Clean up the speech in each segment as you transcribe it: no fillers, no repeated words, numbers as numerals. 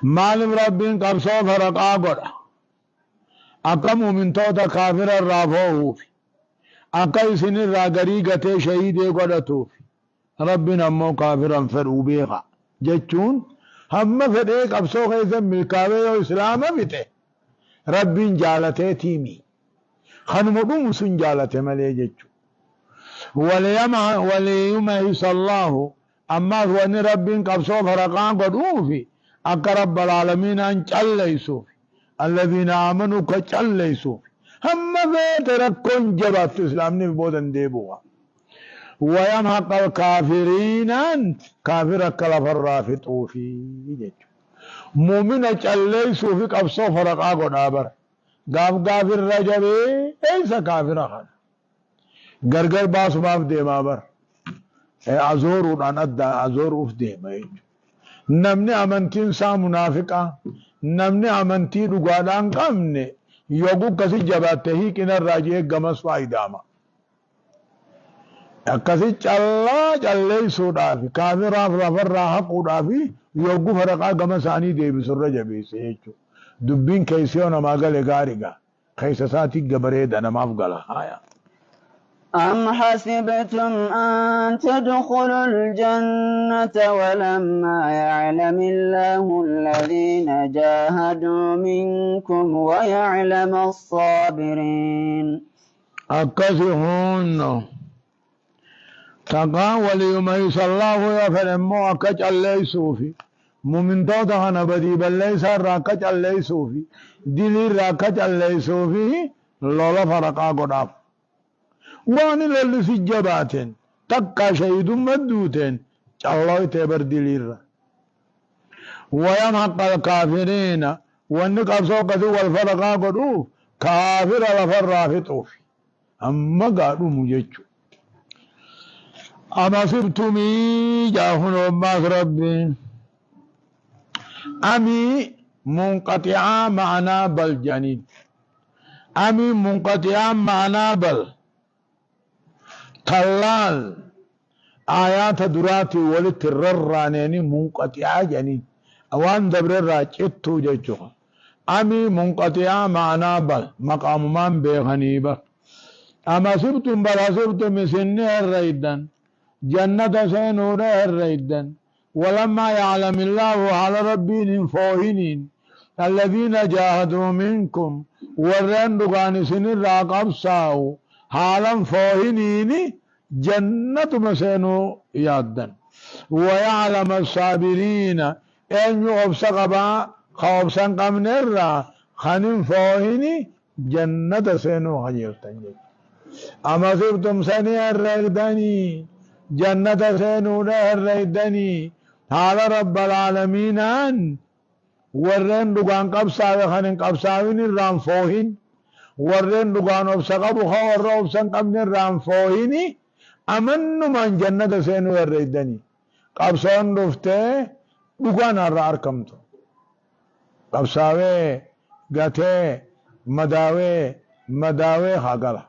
مالم ربين قبصو فرقا قد أكا مؤمن توتا كافر الرافوه في أكا إسن الراقريقة شهيد قدتو في ربنا أمو كافرا فرعو بيخا جتشون هم فدي قبصو خيزا ملكاوي وإسلام بته ربين جالته تيمي خنمو مسن جالته ملي جتشو وليميس الله أما هو أن ربين قبصو فرقا قدوه في أكا رب العالمين أن جليسو في الذين آمنوا كجليسو في هم فيت ركون جبات إسلام نبودن ديبوها ويمحق الكافرين أنت كافر كلف الرافطو في جيجو مؤمن جليسو في قبصو فرقا قدابر قاف كافر رجبي ايسا كافر خان غرغر باس باف ديما بر ازور ودان ادا ازور اف ديما نمني امنتين سا منافقا نمني امنتي دغادان قمنه يوغو كسي جباته هي كن الراجي غمس فايداما اكسي چلا چلي سودافي كافر رافر حقودا في يوغو فرقا غمساني دي بسر جبي سيچو دبين كيسيونا ماغله غاريغا خيسساتي غبري دنا مافغلا هايا أم حسبتم أن تدخلوا الجنة ولما يعلم الله الذين جاهدوا منكم ويعلم الصابرين أكسهون تقا وليميس الله يفرمو أكج اللي سوفي مؤمن توتا خنا بدي بلي سار راكج اللي سوفي دلي راكج اللي سوفي لولا فرقا قداف وان للي في جباتين تقا شهيد مدوتين الله تبر دلير ويمحق الكافرين وانك ابسوقت والفرقا قدوف كافر لفرافطوف اما قادوا مججو اما سبتمي جاهن وماك ربي امي منقطعا معنا بل جنين امي منقطعا معنا بل طلال آيات دراتي ولت الررانيني منقطعا جنين اوان دبر راجتو جيجو امي منقطعا معنا بل مقام من بيغنيبا اما سبتم بلا سبتم سنه الرئيدن جنة سينور الرئيدن ولما يعلم الله على ربين فوهنين الذين جاهدوا منكم ورن دغان سنر راقب ساو حالا فوهنين جنة مسينو يادن ويعلم الصابرين ان يوبسقبا خوبسا قمنر خنن فوهني جنة سينو خجرتن اما سبتم سني الرئيدني جنة سينور الرئيدني هذا رب العالمين أن ورن دغان قبساوي خنن قبساوين الرام فوهين ورن دغان وبسقبو خور وبسن قبن الرام فوهيني امن من جنة سينو الرئيدني قبسان دفته دغان الرار كمتو قبساوي غته مداوي خاغلا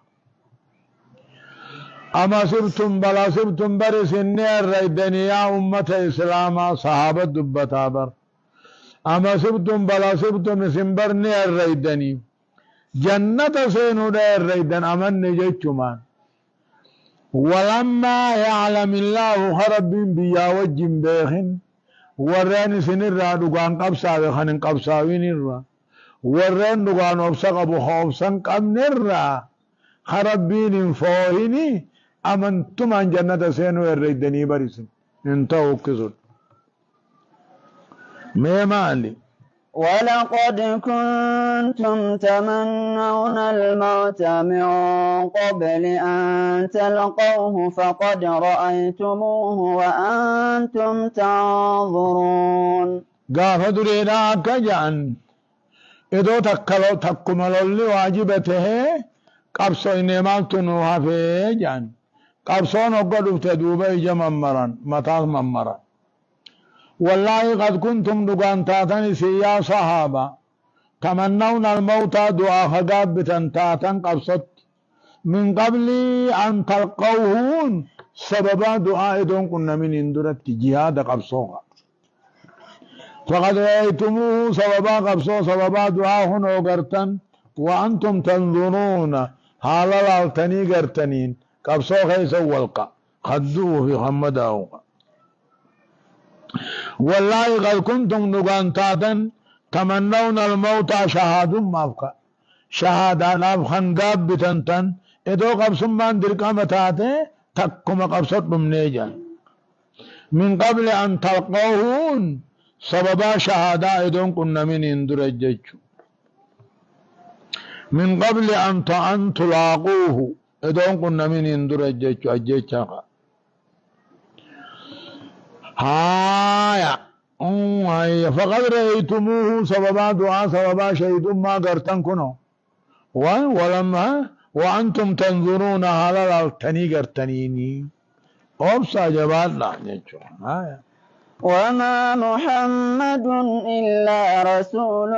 اما سبتم بلا سبتم برس النير ريدني يا امة اسلاما صحابة دبتا بر اما سبتم بلا سبتم سنبر نير ريدني جنة سينو دير ريدن امن نجيشمان ولما يعلم الله خرب بيا وجم بيخن ورين سنر دغان قبسا خنن قبساوين الرا ورين دغان وبسقبو خوفسن قمنر خربين فوهني امنتم ان جنة سينو الريدني برسن انتو كسر ميمالي ولقد كنتم تمنون الموت من قبل أن تلقوه فقد رأيتموه وأنتم تنظرون قاف درينا كجان إدو تكلو تكملو اللي واجبته قبصو إنمالتنو هفي جان قبصون وقدوا تدوبي جممران مطاق ممران والله قد كنتم دقان تاتن سيا صحابة تمنون الموت دعا خقابة تاتن قبصت من قبل أن تلقوهون سببا دعاء دون كنا من اندرت جهاد قبصوها فقد رأيتموه سببا قبصو سببا دعاهن وقرتن وأنتم تنظرون حالا لالتني قرتنين قبصو خيس والقى خدوه في خمداه والله قد كنتم نقانتاتا تمنون الموت شهاد مافكا شهادة نافخن قاب بتنتن ادو قبصم من درقامتاته تكما قبصت بمنيجا من قبل أن تلقوهن سببا شهادة ادون كنا من اندرجج من قبل أن تلاقوه ادون كنا من اندرجج أجيتشاقا هايا فقد رأيتموه سببا دعاء سببا شهيد ما قرتن كنو ولما وأنتم تنظرون على التني قرتنيني أبسا جبال لا نجو هايا وما محمد إلا رسول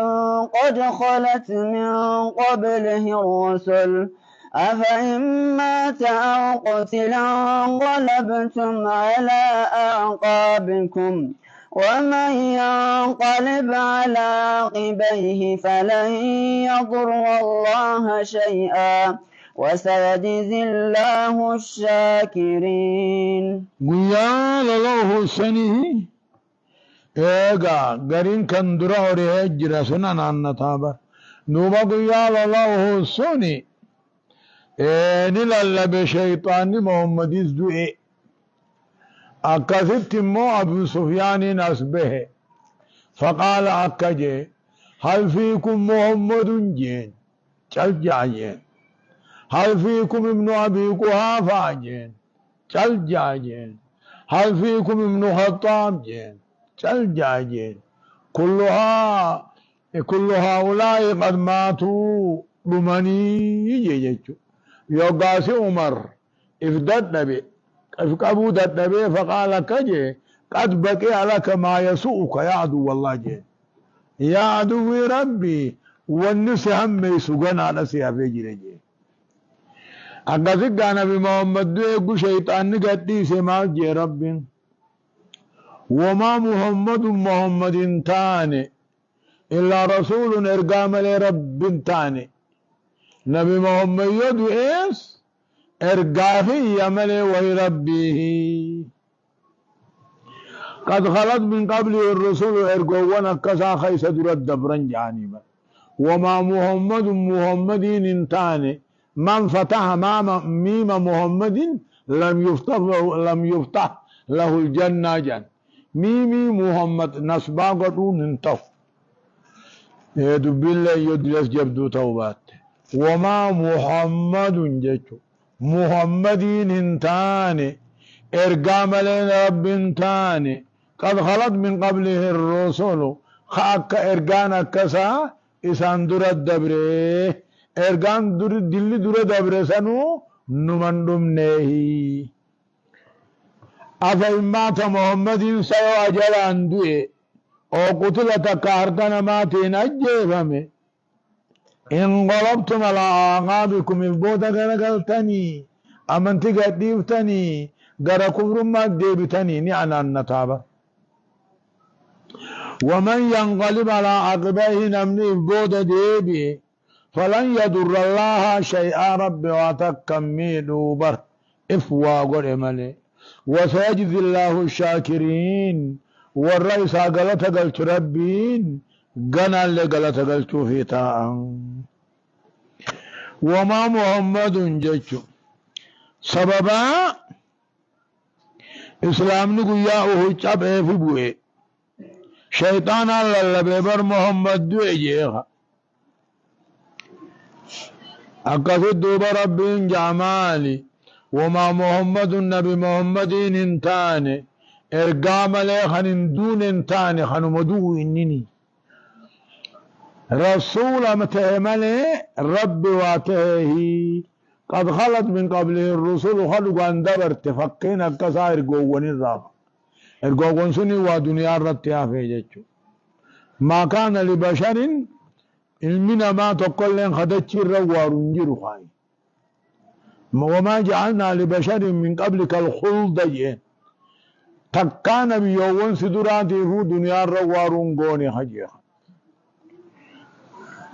قد خلت من قبله الرسل أفإن مات أو قتل انقلبتم على أعقابكم ومن ينقلب على عقبيه فلن يضر الله شيئا وسيجزي الله الشاكرين. قيال له سنه ايغا غرين كان دروري هجرة سنن النتابة نوبا قيال له سني نلال شيطان محمد ازدوئي أكثت مو أبو سفيان أسبه فقال أكجي هل فيكم محمد جين چل جين هل فيكم ابن أبي قحافة جين چل جين هل فيكم ابن خطاب جين چل جين كل هؤلاء قد ماتوا بمني يجيجو يوغاسي عمر افدد نبي افقبوا النبي فقال كجي قد بقي لك ما يسوءك يا عدو الله جي يا عدو ربي والنسي هم يسوغن على سيافي جي أقصد نبي محمد دوئي شيطان نقدي سمال جي ربي وما محمد تاني إلا رسول إرقام لرب تاني نبي محمد يدو إيس إرقافي يملي ويربيه قد خلت من قبله الرسول إرقونا كسا خيس درد دبرن جانبا وما محمد انتاني من فتح ميم محمد لم يفتح له الجنة جن ميمي محمد نسبا قدون انتف يدو بالله يدلس جبدو توبات وما محمد جيشو محمدين انتاني ارقام لنا رب انتاني قد خلت من قبله الرسول خاك ارقانا كسا اسان در الدبره ارقان در دل در دبره سنو نمندم نهي افا مات محمدين سيو اجل اندوه او قتلت كارتنا ماتين اجيفمه انقلبتم على أعقابكم البوتا غرقلتني أمنتي قديفتني غر كفر ما ديبتني نعنا النتابة ومن ينقلب على عقبيه نمني البوتا ديبي فلن يضر الله شيئا رب واتكمي دوبر افوا قرمالي وسيجزي الله الشاكرين والرئيس قلت قلت ربين قنا اللي قلت قلت في تاء وما محمد جيشو سببا اسلام نقياه چبه في بوئے شیطان اللہ ببر محمد دوئے جیخا اقصد دوب ربين جامالي وما محمد النبي محمدين انتاني ارقام ليخن دون انتاني خنو مدو انني رسول متعمله رب واته قد خلت من قبله الرسول خلقوا ان دبر تفقين كسا ارقوون الرافع ارقوون سني ودنيا رتيا فيجتشو ما كان لبشر علمنا ما تقول لن خدتش الروار انجروا خاي وما جعلنا لبشر من قبلك الخلد جين تكان بيوون سدراتي فو دنيا روارون قوني حجيخ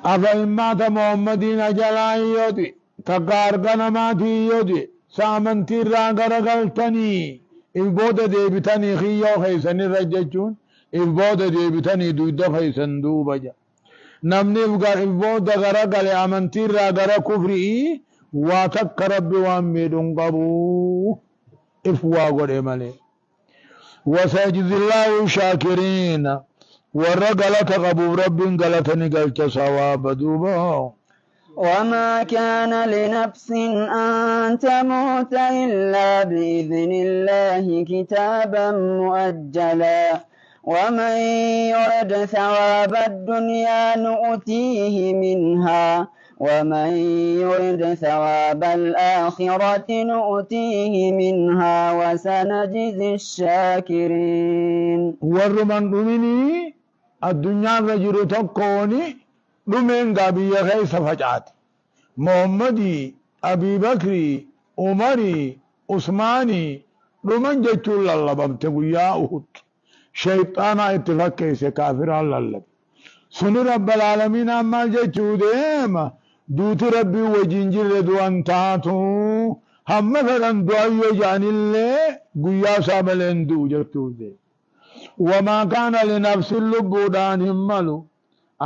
أفإما محمدين جلائي يودي تقار قنماتي يودي سامنتي راقر قلتني إفبود ديبتني خيو خيسن رججون إفبود ديبتني دويدو خيسن دوبجا نمني إفبود غرقل أمنتي راقر كفري واتك ربي واميدون قبو إفوا قد إمالي وسيجزي الله شاكرين ورقلت قبو رب قلتني قلت صواب دوبا وما كان لنفس أن تموت إلا بإذن الله كتابا مؤجلا ومن يرد ثواب الدنيا نؤتيه منها ومن يرد ثواب الآخرة نؤتيه منها وسنجزي الشاكرين ورمن رمني الدنيا رجل تكوني رمين قابي غيث فجعت محمدي أبي بكري عمري عثماني رمن جتول الله بمتقو يا أهد شيطانا اتفكيس كافر الله سنو رب العالمين أما جتو ديما دوت ربي وجنجر دوان تاتو هم فلن دعيو جان اللي قيا ساملين دو جتو دي وما كان لنفس اللبودان همالو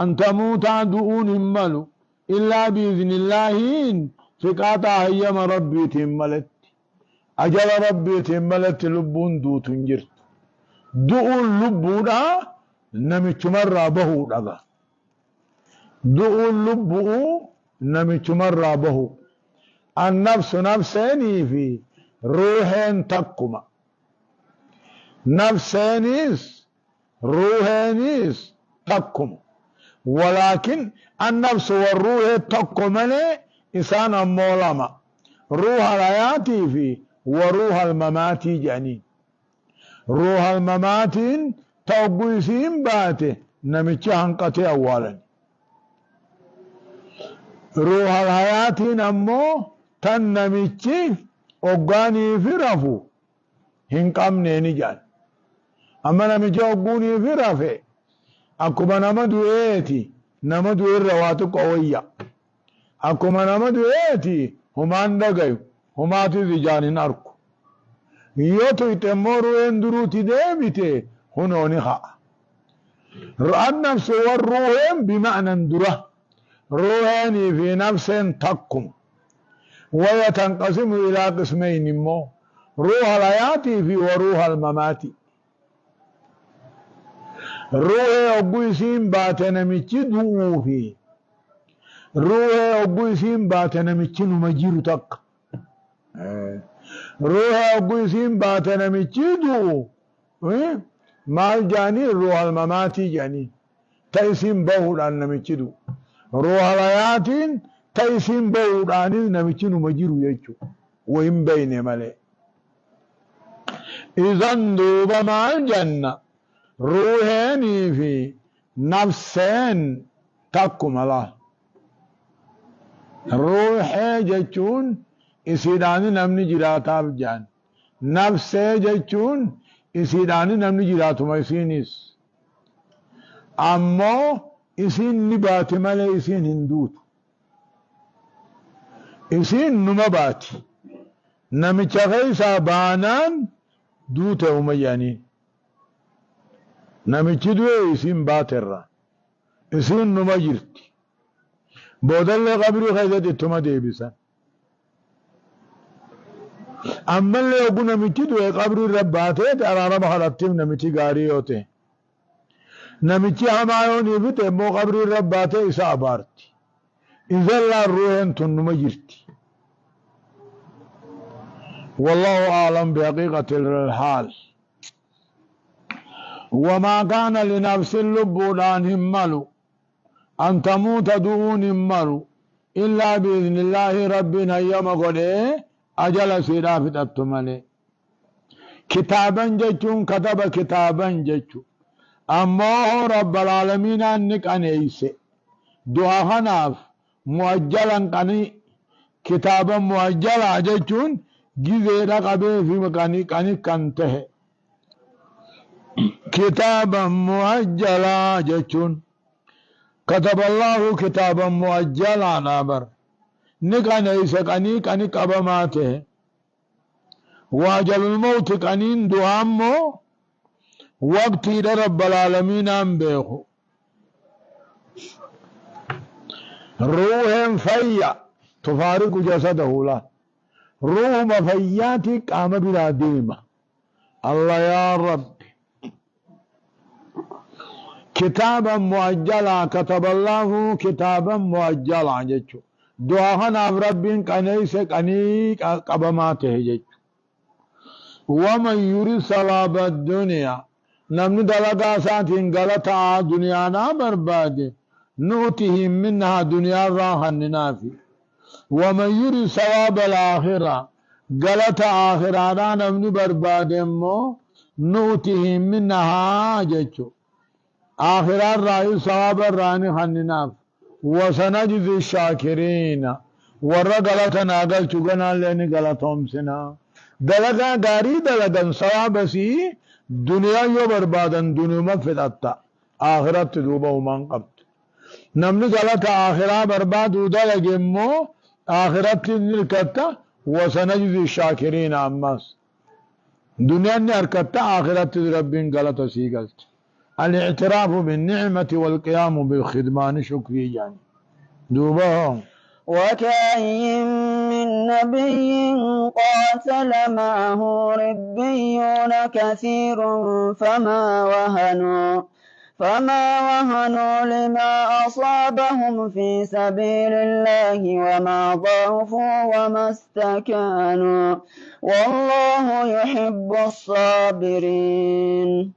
أن تموت دؤون همالو إلا بإذن الله فقاطع هيما ربي تملت أجل ربي تملت لبون دوت جرت دؤون لبودا نمت مرة بهو لغا دؤون لبؤ نمت مرة بهو النفس نفساني في روحين تقما نفسانيس روحانيس تقما ولكن النفس والروح تقما إنسان مولما روح الحياة في وروح الممات جانين روح الممات توقيسين باته نمتش هنقتي أولا روح الحياة نمو تن نمتش أقاني في رفو هنقامني نجان أما نمتش أقوني في رفو أكما نمدو إيتي نمدو الرواتو قوية أكما نمدو إيتي هما اندقيو هما تزجاني ناركو يوتو يتمورو اندرو تدابته هنوني خاء النفس والروحين بمعنى اندره روحين في نفس تقم ويتنقسم إلى قسمين مو روح الحياة في وروح الممات روح أبويسين باتنا مجدو في روح أبويسين باتنا مجدو مجيرو تق روح أبويسين باتنا مجدو مال جاني روح المماتي جاني تيسين بهود عن نمجدو روح الحياتين تيسين بهود عن نمجدو مجيرو يجو وهم بين ملي إذن دوبا مع الجنة روحاني في نفسين تقم الله روحي جتون إسيداني نمني جراتاب جان نفسي جتون إسيداني نمني جراتو ميسينيس أمو إسين نباتي مالي إسين هندوت إسين نمباتي نمچا غيسا بانان دوت أميانين namichi du'e isin baaterra isin numa jirti boodallee qabrii keessatti ittuma deebisan ammallee oguu namichi du'e qabrii irra baatee araarama kadhattiif namichi gaarii yoo ta'e namichi hamaa yoo niifite immoo qabrii irra baatee isa abaarti izallaan ruuheen tun numa jirti والله أعلم بحقيقة الحال وما كان لنفس اللبودان هملو أن تموت دون هملو إلا بإذن الله ربنا يوم قده أجل سيرافت التمالي كتابا جيتون كتب كتابا جيتون أما رب العالمين أنك أنيسي دعا خناف مؤجلا قني كتابا مؤجلا جيتون جزيرا قبه في مكاني قني كنته كتابا مؤجلا جتون كتب الله كتابا مؤجلا نابر نكان يسقني كان قبماته واجل الموت كانين دوامو وقت رب العالمين أنبيخو روح فيا تفارق جسده لا روح مفياتي قام بلا ديمة الله يا رب كتابا مؤجلا كتب الله كتابا مؤجلا جتشو دعاهنا رب كنيس كنيك قبماته جتشو ومن يريد صلاب الدنيا نمن دلقا ساتين غلطا دنيا نا برباد نؤتهم منها دنيا راحا ننافي ومن يريد صواب الآخرة غلطا آخرانا نمن برباد مو نؤتهم منها جيشو آخرا رأي صواب الراني خنناف وسنجزي الشاكرين ورى غلطا ناقل چوغنا لين غلطهم سنا دلقا داري دلقا صواب سي دنیا یو بربادن دنیا مفدتا آخرت دوبا ومان قبط نمنی غلط آخرہ برباد ہودا لگے مو آخرت نرکتا وسنجزی الشاکرین اماس دنیا نرکتا آخرت ربین غلط سی غلط الاعتراف بالنعمة والقيام بالخدمان شکری جانی دوبا وكأين من نبي قاتل معه ربيون كثير فما وهنوا لما أصابهم في سبيل الله وما ضعفوا وما استكانوا والله يحب الصابرين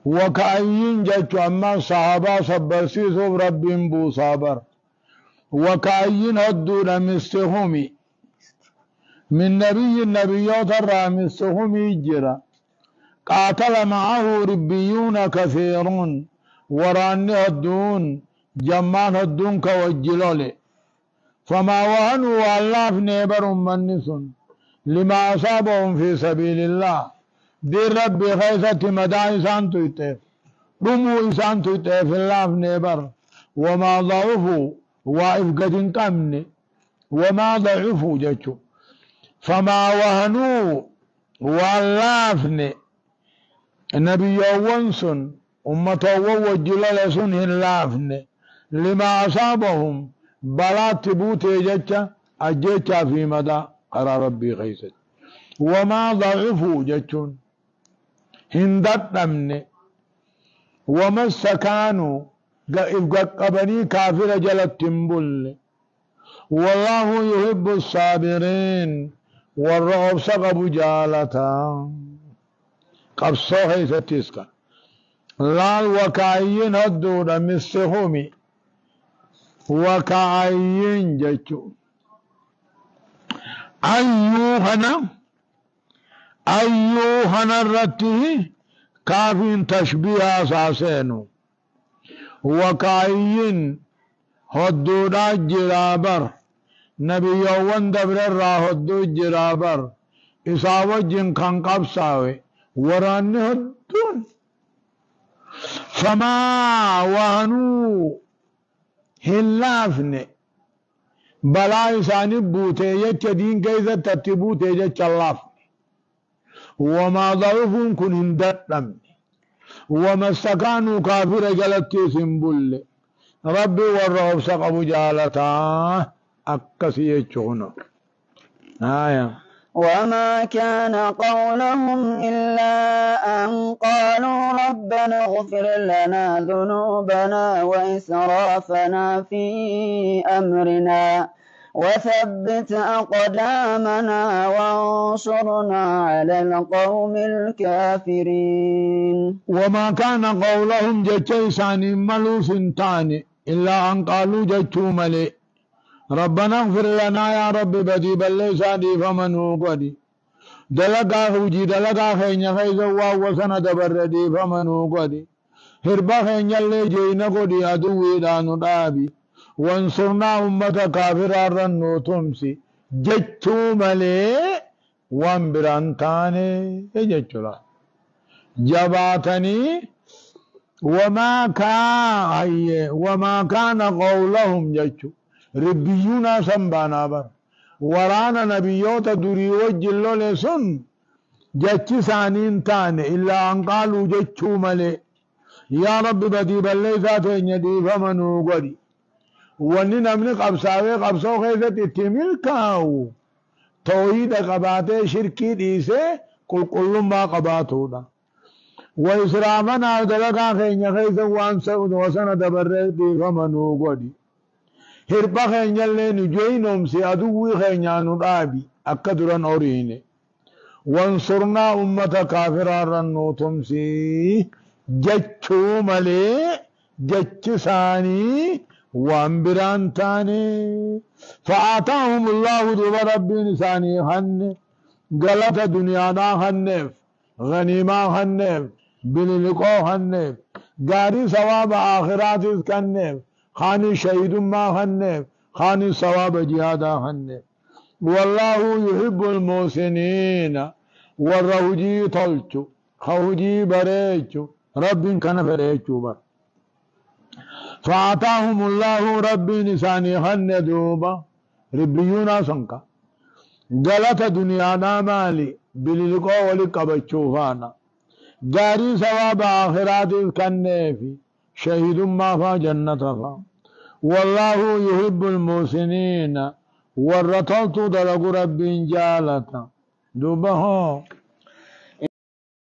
وكأين جت أما صحابة صبر سيسوب رب بو صابر وكأين هدون مستهمي من النبيات مستهمي جرا قاتل معه ربيون كثيرون وران هدون جمان هدون كوجلولي فما وهنوا والله نيبر منسون لما أصابهم في سبيل الله دي ربي خيثة مدى إنسان تويته رمو إنسان تويته في الله نيبر وما ضعفوا واقف قد انقمني وما ضعفوا جتشو فما وهنوا واللافني النبي وانسن أمته وجلال سن اللافني لما أصابهم بلات تبوتي جتشا أجيتشا في مدى قرى ربي خيثة وما ضعفوا جتشون هندت أمني وما استكانوا قبني كافر جلت تنبل والله يحب الصابرين والرعب سقب جالتا قبصو حيث تسكن لال وكاين هدود مسهمي وكاين جتشو أيوهنا الرته كافين تشبيه أساسينو وكاين هدودا جرابر نبي يوان دبر را هدو جرابر إساوة جن كان قبصاوي وراني هدون فما وهنوا هلافني بلا إساني بوتي يتدين كيزة تتبوتي يتشلافني وما ضعفون كن هندتني وما استكانوا كافر جلتي سنبل ربي والرهب سقب جالتا أكسي يجونه وما كان قولهم إلا أن قالوا ربنا اغفر لنا ذنوبنا وإسرافنا في أمرنا وثبت أقدامنا وانصرنا على القوم الكافرين وما كان قولهم جتيسان ملوس تاني إلا أن قالوا جتو ملي ربنا اغفر لنا يا رب بدي بلساني فمنه قدي دلقا خوجي دلقا خينيا خيزوا وسنة بردي فمنه قدي هربا خينيا اللي جينا قدي أدوي دانو دابي وانصرنا أمة كافرة رنو تمسي جتو ملي وان برانتاني يجتلا جباتني وما كان قولهم جتشو ربيونا سنبانا بر ورانا نبيوت دري وجلو لسن جتش سانين تاني إلا أن قالوا جتشو ملي يا رب بدي بلي ذاتين يدي فمنو قدي واني نمني قبسو خيثت اتمل كاو توحيد قباته شركي ديسه كل ما قباتو دا وإسرافنا دلقا خينيا خيثا وانسا وسنة دبره دي فمنو قدي هربا خينيا اللي نجينهم سي أدوي خينيا ندابي أكدرا أوريني وانصرنا أمة كافرا رنو تمسي جتشو ملي جتش ثاني وانبران تاني فآتاهم الله دوب ربي نساني خن غلط دنيا دا خنف غنيما خنف بللقو خنف غاري ثواب آخرات خنف خاني شهيد ما خنف خاني ثواب جهادا خنف والله يحب المحسنين والروجي طلچو خوجي بريچو رب كان فريچو بر فآتاهم الله ربي نساني خن دوبا ربيونا سنكا غلط دنيا مالي بللقو ولقبچوفانا جاري ثواب آخرات كنفي شهيد ما فا جنة فا والله يحب المحسنين والرطلت دلق رب جالتا دوبا